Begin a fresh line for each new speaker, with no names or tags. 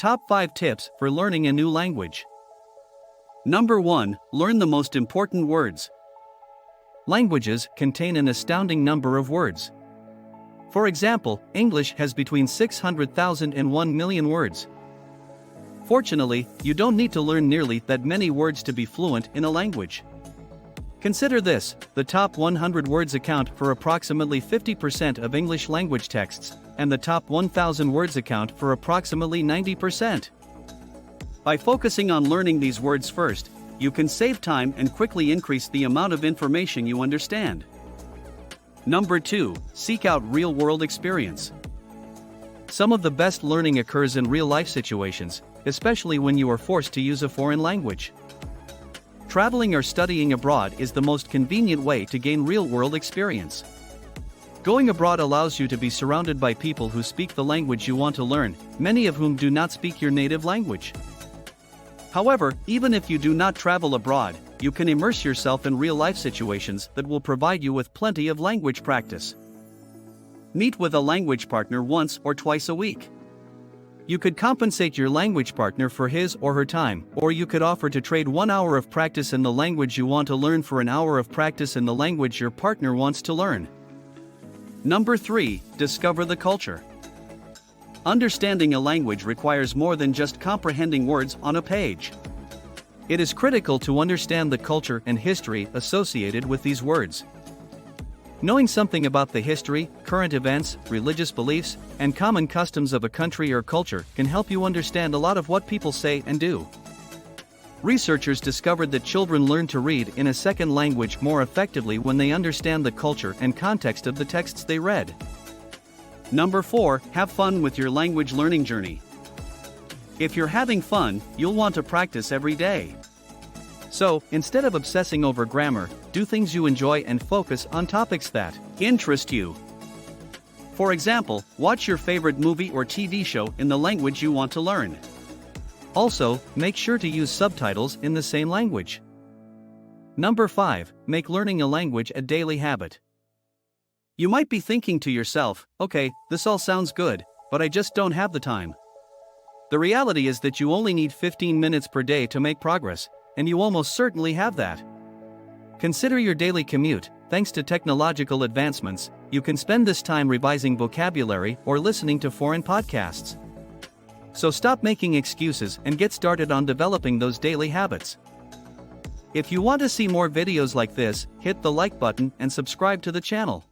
Top 5 Tips for Learning a New Language. Number 1. Learn the most important words. Languages contain an astounding number of words. For example, English has between 600,000 and 1 million words. Fortunately, you don't need to learn nearly that many words to be fluent in a language. Consider this: the top 100 words account for approximately 50% of English language texts, and the top 1,000 words account for approximately 90%. By focusing on learning these words first, you can save time and quickly increase the amount of information you understand. Number 2. Seek out real-world experience. Some of the best learning occurs in real-life situations, especially when you are forced to use a foreign language. Traveling or studying abroad is the most convenient way to gain real-world experience. Going abroad allows you to be surrounded by people who speak the language you want to learn, many of whom do not speak your native language. However, even if you do not travel abroad, you can immerse yourself in real-life situations that will provide you with plenty of language practice. Meet with a language partner once or twice a week. You could compensate your language partner for his or her time, or you could offer to trade 1 hour of practice in the language you want to learn for an hour of practice in the language your partner wants to learn. Number 3. Discover the culture. Understanding a language requires more than just comprehending words on a page. It is critical to understand the culture and history associated with these words. Knowing something about the history, current events, religious beliefs, and common customs of a country or culture can help you understand a lot of what people say and do. Researchers discovered that children learn to read in a second language more effectively when they understand the culture and context of the texts they read. Number 4. Have fun with your language learning journey. If you're having fun, you'll want to practice every day. So, instead of obsessing over grammar, do things you enjoy and focus on topics that interest you. For example, watch your favorite movie or TV show in the language you want to learn. Also, make sure to use subtitles in the same language. Number 5. Make learning a language a daily habit. You might be thinking to yourself, okay, this all sounds good, but I just don't have the time. The reality is that you only need 15 minutes per day to make progress, and you almost certainly have that. Consider your daily commute. Thanks to technological advancements, you can spend this time revising vocabulary or listening to foreign podcasts. So stop making excuses and get started on developing those daily habits. If you want to see more videos like this, hit the like button and subscribe to the channel.